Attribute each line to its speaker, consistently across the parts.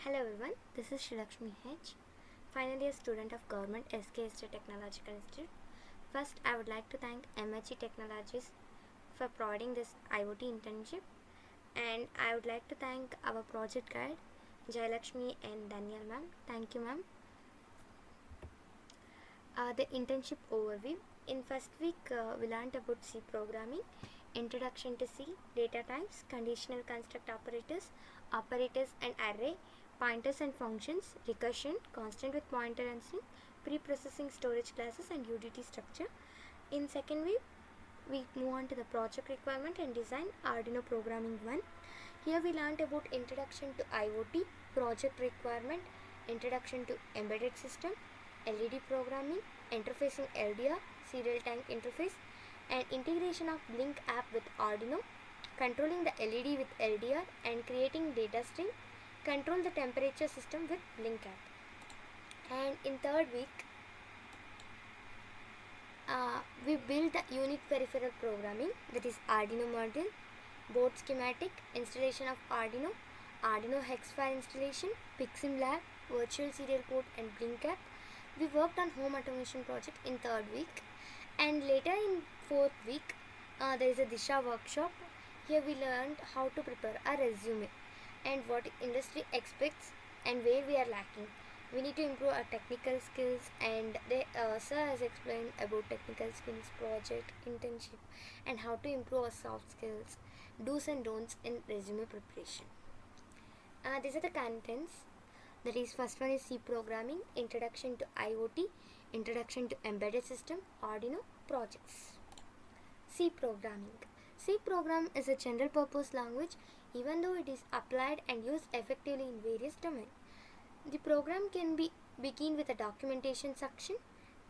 Speaker 1: Hello everyone, this is Shilakshmi H, final year student of Government EMERXTE Technological Institute. First, I would like to thank EMERXTE Technologies for providing this IoT internship, and I would like to thank our project guide Jayalakshmi and Daniel ma'am. Thank you ma'am. The internship overview. In first week, we learned about C programming, introduction to C, data types, conditional construct operators and array, pointers and functions, recursion, constant with pointer and string, pre-processing storage classes and UDT structure. In second week, we move on to the project requirement and design, Arduino programming 1. Here we learned about introduction to IoT, project requirement, introduction to embedded system, LED programming, interfacing LDR, serial tank interface, and integration of Blink app with Arduino, controlling the LED with LDR and creating data stream, control the temperature system with Blink app. And in third week, we build the unique peripheral programming, that is Arduino module, board schematic, installation of Arduino hex file installation, Pixim lab, virtual serial port and Blink app. We worked on home automation project in third week, and later in fourth week there is a Disha workshop. Here we learned how to prepare a resume and what industry expects and where we are lacking. We need to improve our technical skills, and sir has explained about technical skills, project, internship, and how to improve our soft skills, do's and don'ts in resume preparation. These are the contents. That is, first one is C programming, introduction to IoT, introduction to embedded system, Arduino, projects. C programming. C program is a general purpose language, even though it is applied and used effectively in various domains. The program can begin with a documentation section,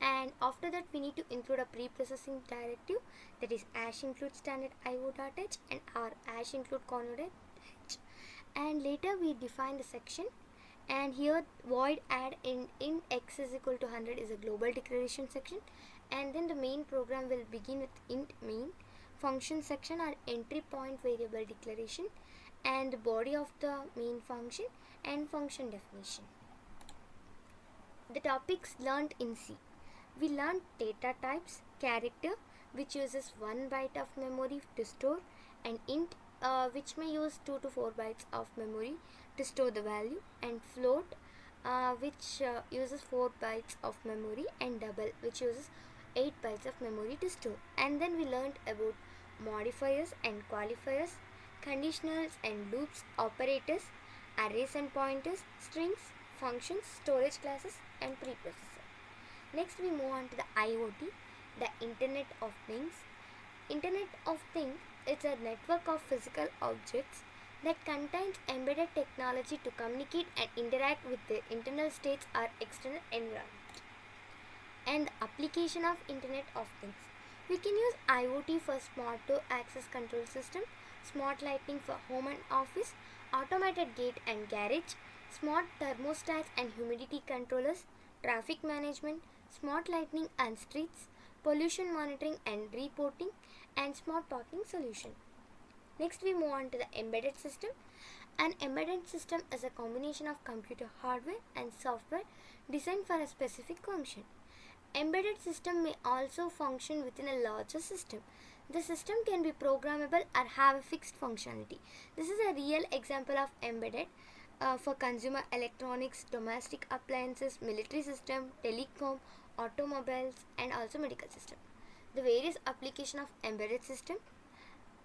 Speaker 1: and after that we need to include a pre-processing directive, that is #include standard io.h and our #include convo.h, and later we define the section. And here void add in x is equal to 100 is a global declaration section, and then the main program will begin with int main, function section are entry point variable declaration, and the body of the main function and function definition. The topics learned in C. We learned data types, character, which uses 1 byte of memory to store, and int, which may use 2 to 4 bytes of memory to store the value, and float, which uses 4 bytes of memory, and double, which uses 8 bytes of memory to store. And then we learned about modifiers and qualifiers, conditionals and loops, operators, arrays and pointers, strings, functions, storage classes, and preprocessor. Next we move on to the IoT, the Internet of Things. Internet of Things is a network of physical objects that contains embedded technology to communicate and interact with their internal states or external environment. And the application of Internet of Things. We can use IoT for smart door access control system, smart lighting for home and office, automated gate and garage, smart thermostats and humidity controllers, traffic management, smart lighting and streets, pollution monitoring and reporting, and smart parking solution. Next we move on to the embedded system. An embedded system is a combination of computer hardware and software designed for a specific function. Embedded system may also function within a larger system. The system can be programmable or have a fixed functionality. This is a real example of embedded for consumer electronics, domestic appliances, military system, telecom, automobiles, and also medical system. The various application of embedded system.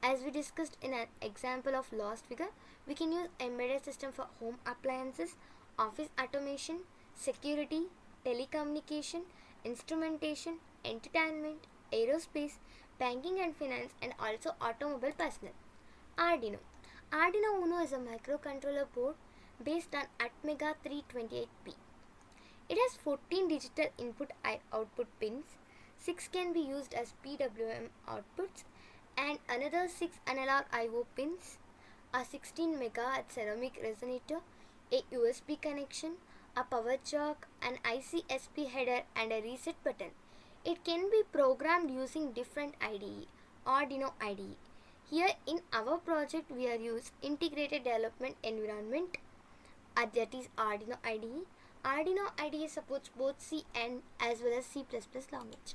Speaker 1: As we discussed in an example of last figure, we can use embedded system for home appliances, office automation, security, telecommunication, instrumentation, entertainment, aerospace, banking and finance, and also automobile personnel. Arduino. Arduino Uno is a microcontroller board based on Atmega 328P. It has 14 digital input-output pins, 6 can be used as PWM outputs, and another 6 analog I/O pins, a 16 MHz ceramic resonator, a USB connection, a power jack, an ICSP header, and a reset button. It can be programmed using different IDE, Arduino IDE. Here in our project we are used integrated development environment that is Arduino IDE. Arduino IDE supports both C and as well as C++ language.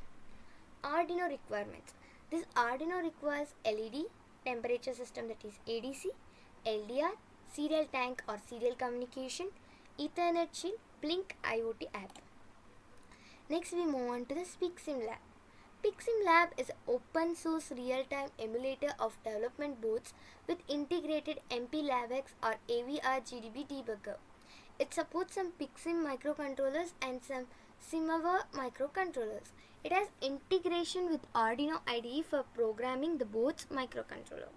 Speaker 1: Arduino requirements. This Arduino requires LED, temperature system that is ADC, LDR, serial tank or serial communication, Ethernet shield, Blink IoT app. Next we move on to the PixSim Lab. PixSim Lab is an open source real-time emulator of development boards with integrated MPLabX or AVR GDB debugger. It supports some PixSim microcontrollers and some SimAware microcontrollers. It has integration with Arduino IDE for programming the board's microcontroller.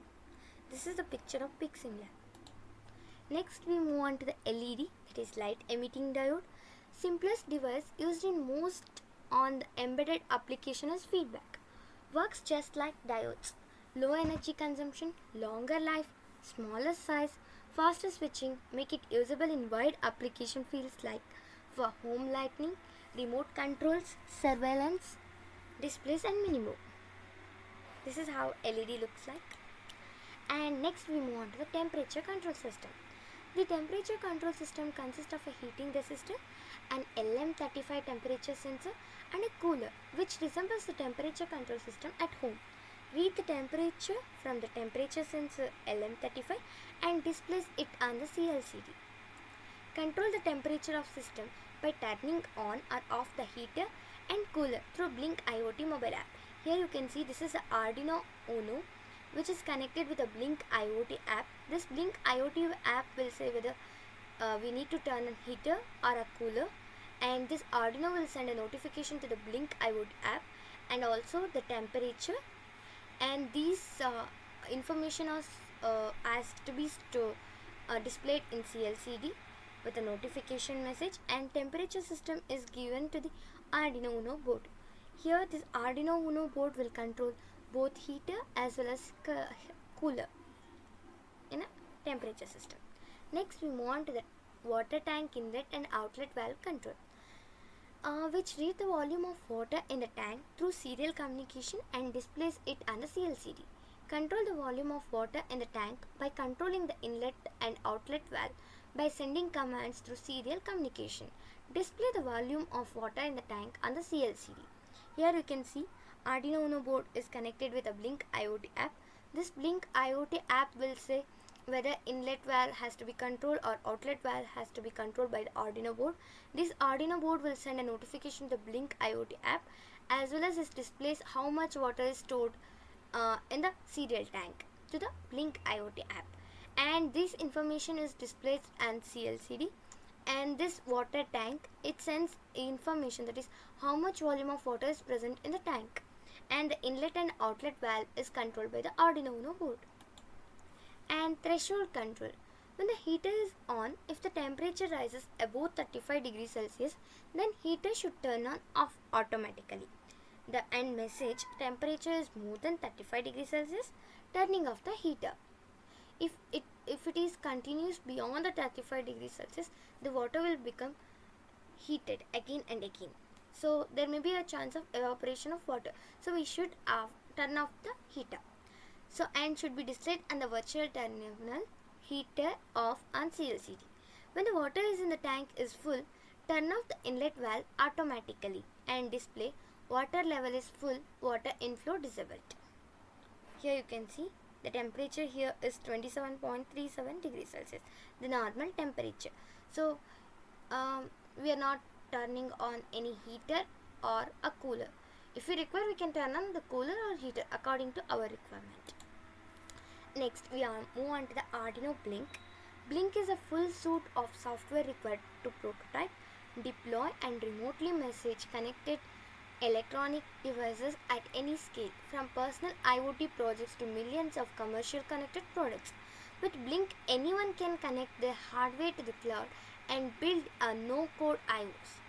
Speaker 1: This is the picture of PixSim Lab. Next we move on to the LED, that is light emitting diode. Simplest device used in most on the embedded application is feedback. Works just like diodes. Low energy consumption, longer life, smaller size, faster switching make it usable in wide application fields like for home lighting, remote controls, surveillance, displays and many more. This is how LED looks like. And next we move on to the temperature control system. The temperature control system consists of a heating resistor, an LM35 temperature sensor and a cooler which resembles the temperature control system at home. Read the temperature from the temperature sensor LM35 and displays it on the CLCD. Control the temperature of system by turning on or off the heater and cooler through Blink IoT mobile app. Here you can see this is the Arduino Uno which is connected with a Blink IoT app. This Blink IoT app will say whether we need to turn on heater or a cooler, and this Arduino will send a notification to the Blink IoT app and also the temperature, and these information has to be displayed in CLCD with a notification message, and temperature system is given to the Arduino Uno board. Here this Arduino Uno board will control both heater as well as cooler in a temperature system. Next we move on to the water tank inlet and outlet valve control, which read the volume of water in the tank through serial communication and displays it on the CLCD. Control the volume of water in the tank by controlling the inlet and outlet valve by sending commands through serial communication. Display the volume of water in the tank on the CLCD. Here you can see Arduino Uno board is connected with a Blink IoT app. This Blink IoT app will say whether inlet valve has to be controlled or outlet valve has to be controlled by the Arduino board. This Arduino board will send a notification to the Blink IoT app as well as it displays how much water is stored in the serial tank to the Blink IoT app, and this information is displayed on CLCD. And this water tank, it sends information, that is how much volume of water is present in the tank, and the inlet and outlet valve is controlled by the Arduino Uno board. And threshold control. When the heater is on, if the temperature rises above 35 degrees Celsius, then heater should turn on off automatically. The end message, temperature is more than 35 degrees Celsius, turning off the heater. If it is continuous beyond the 35 degrees Celsius, the water will become heated again and again. So there may be a chance of evaporation of water. So we should turn off the heater. So and should be displayed on the virtual terminal, heater off on CLCD. When the water is in the tank is full, turn off the inlet valve automatically and display water level is full, water inflow disabled. Here you can see the temperature here is 27.37 degrees Celsius, the normal temperature. So we are not turning on any heater or a cooler. If we require, we can turn on the cooler or heater according to our requirement. Next we move on to the Arduino Blink. Blink is a full suite of software required to prototype, deploy and remotely message connected electronic devices at any scale, from personal IoT projects to millions of commercial connected products. With Blink, anyone can connect their hardware to the cloud and build a no-code iOS,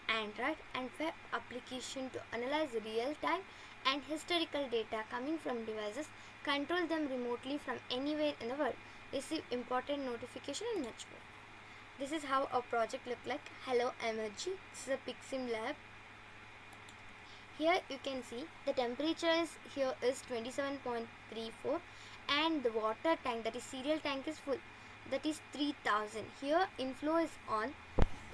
Speaker 1: Android and web application to analyze real-time and historical data coming from devices, control them remotely from anywhere in the world, receive important notification and much more. This is how our project look like. Hello EMERXTE, this is a PixSim lab. Here you can see the temperature is 27.34 and the water tank, that is serial tank, is full. that is 3000. Here inflow is on.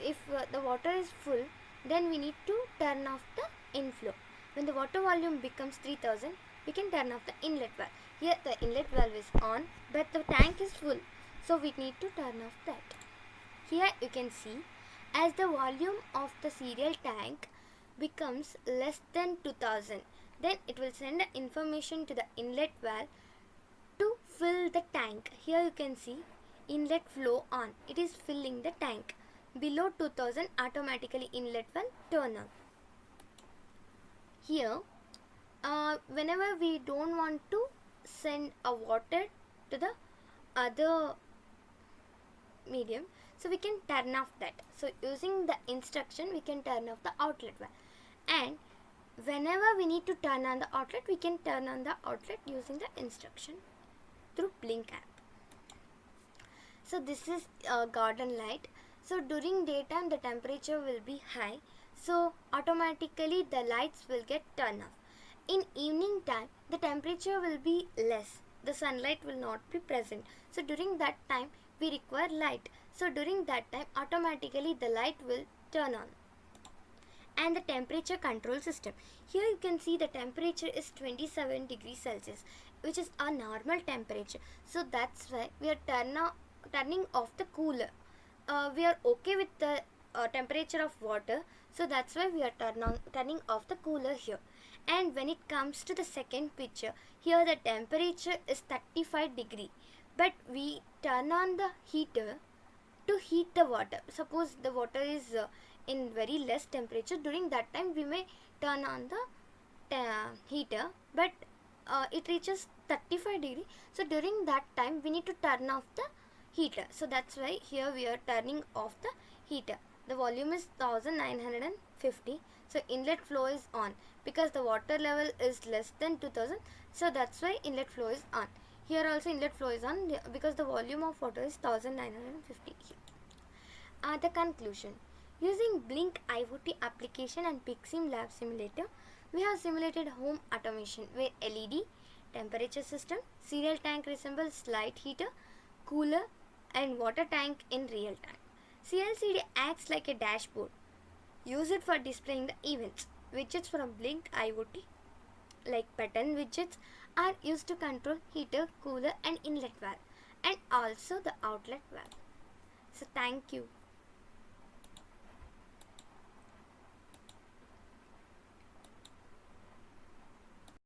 Speaker 1: If the water is full, then we need to turn off the inflow. When the water volume becomes 3000, we can turn off the inlet valve. Here the inlet valve is on, but the tank is full, so we need to turn off that. Here you can see, as the volume of the serial tank becomes less than 2000, then it will send information to the inlet valve to fill the tank. Here you can see inlet flow on. It is filling the tank. Below 2000, automatically inlet valve turn on. Here, whenever we don't want to send a water to the other medium, so we can turn off that. So using the instruction, we can turn off the outlet valve. And whenever we need to turn on the outlet, we can turn on the outlet using the instruction through blink app. So this is a garden light. So during daytime the temperature will be high, so automatically the lights will get turned off. In evening time the temperature will be less, the sunlight will not be present, so during that time we require light. So during that time automatically the light will turn on. And the temperature control system. Here you can see the temperature is 27 degrees Celsius, which is a normal temperature. So that's why we are turning off the cooler. We are okay with the temperature of water, so that's why we are turning off the cooler here. And when it comes to the second picture, here the temperature is 35 degree, but we turn on the heater to heat the water. Suppose the water is in very less temperature, during that time we may turn on the heater, but it reaches 35 degree, so during that time we need to turn off the heater. So that's why here we are turning off the heater. The volume is 1950, so inlet flow is on because the water level is less than 2000, so that's why inlet flow is on. Here also inlet flow is on because the volume of water is 1950. The conclusion: using Blink IoT application and PIXIM lab simulator, we have simulated home automation where LED, temperature system, serial tank resembles light heater, cooler and water tank in real time. CLCD acts like a dashboard. Use it for displaying the events. Widgets from Blink IoT like button widgets are used to control heater, cooler and inlet valve, and also the outlet valve. So thank you.